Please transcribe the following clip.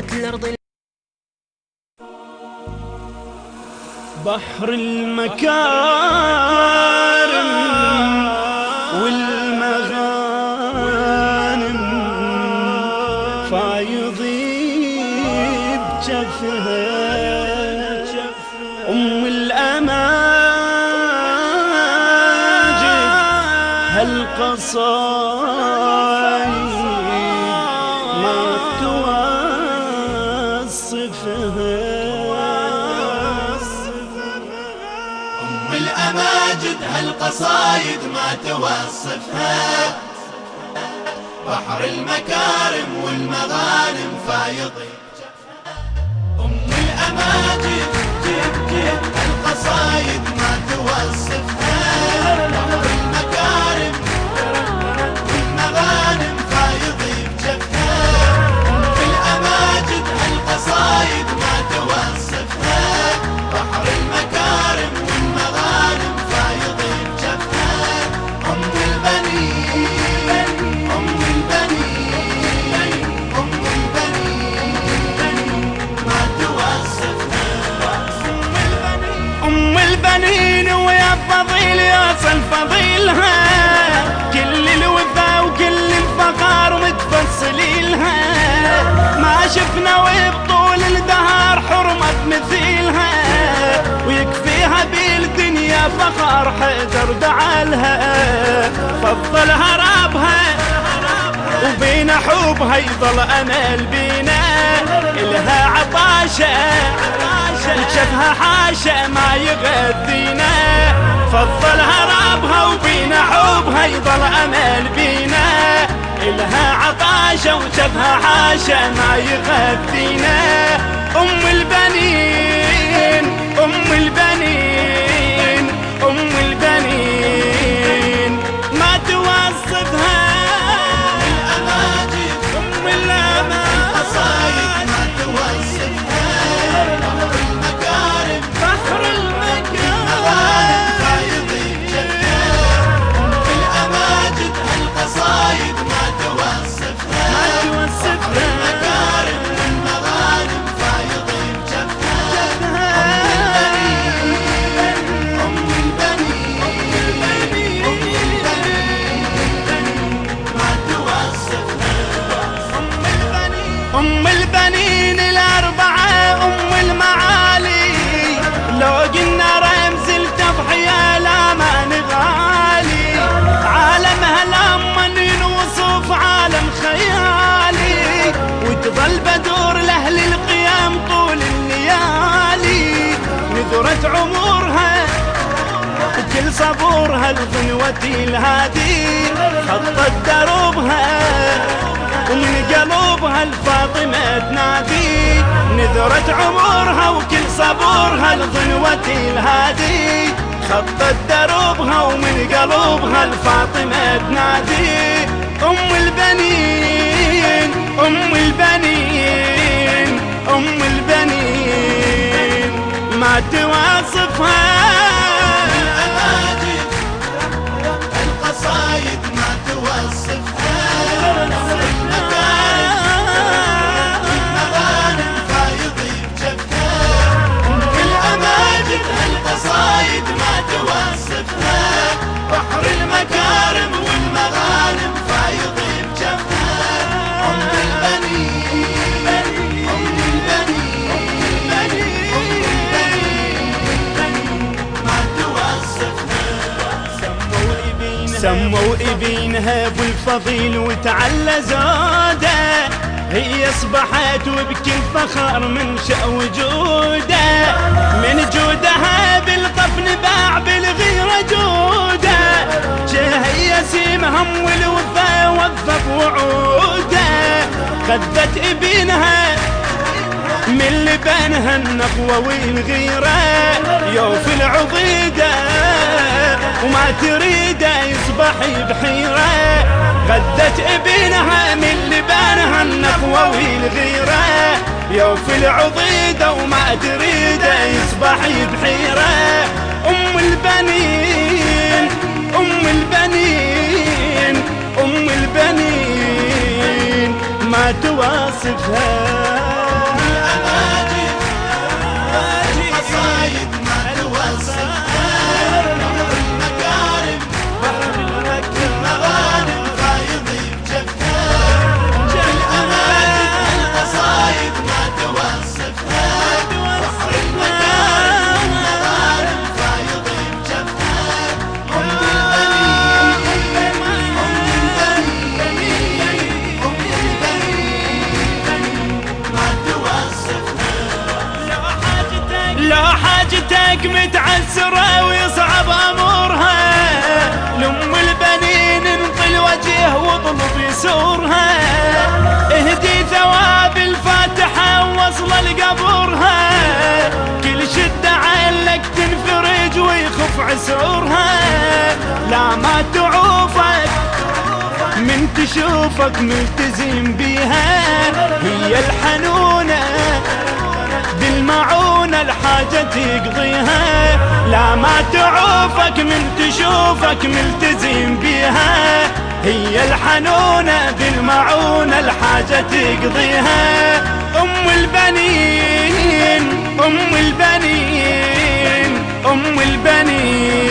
صارت الأرض بحر المكارم والمغانم فايضي بجفها أم الأماجد هالقصايد ما توصفها. الأماجد هالقصايد ما توصفها. بحر المكارم والمغانم فايضي الأماجد هالقصايد ما توصفها. بحر المكارم والمغانم فايضي بجفها. الأماجد هالقصايد ما توصفها. بحر المكارم والمغانم فايضي بجفها. أم البنين أم البنين أم البنين ما توصفها. أم البنين ويا فضيل يوصل فضيلها. كل الوفا وكل الفخار متفصليلها. ما شفنا وبطول الدهر حرمة مثيلها. ويكفيها بالدنيا فخر حيدر دعالها. فضلها رابها وبين حوبها يظل أمل بينا. إلها عطاشة وشفها حاشا ما يغذينا. فضلها رابها وبين حوبها يظل أمل بينا. إلها عطاشة وشفها حاشا ما يغذينا. أم البنين أم البنين أم البنين ما توصفها. الأماجد أم القصايد ما توصفها. بحر المكارم بحر والمغانم فايضي بجفها. الأماجد هالقصايد ما توصفها. بحر المكارم والمغانم فايضي بجفها. أم البنين أم البنين ما توصفها. أم البنين الأربعة أم المعالي. لو قلنا رمز التضحية لا ما نغالي. عالمها لما نوصف عالم خيالي. وتظل بدور لأهل القيام طول الليالي. نذرة عمرها كل صبورها الغنوة الهادي. خطت دروبها ومن قلوبها الفاطمة تنادي. نذرة عمرها وكل صبورها الغنوة الهادي. خطت دروبها ومن قلوبها الفاطمة تنادي. أم البنين أم البنين أم البنين ما توصفها. الأماجد القصايد ما توصفها. بحر المكارم والمغانم فايضي بجفها. الأماجد القصايد ما توصفها. بحر المكارم والمغانم فايضي بجفها. أم البنين أم البنين أم البنين ما توصفها. سموا ابنها ابو الفضيل وتعلى زوده. هي اصبحت وبكل فخر من شأ وجوده. من جودها بالقفن باع بالغيرة جوده. هي سيم هم والوفا وفى بوعوده. خذت ابنها من لبنها النقوة والغيرة. يوفي العضيدة وما تريده يصبح بحيرة. غدت ابنها من لبنها النقوة والغيرة. يوفي العضيدة وما تريده يصبح بحيرة. أم البنين أم البنين أم البنين ما تواصفها. لك متعسرة ويصعب أمورها، لأم البنين انطي الوجه واطلب يسورها، اهدي ثواب الفاتحة ووصل لقبورها، كل شدة علك تنفرج ويخف عسورها، لا ما تعوفك من تشوفك ملتزم بيها، هي الحنونة بالمعونة الحاجة تقضيها، لا ما تعوفك من تشوفك ملتزم بيها، هي الحنونة بالمعونة الحاجة تقضيها، أم البنين أم البنين أم البنين.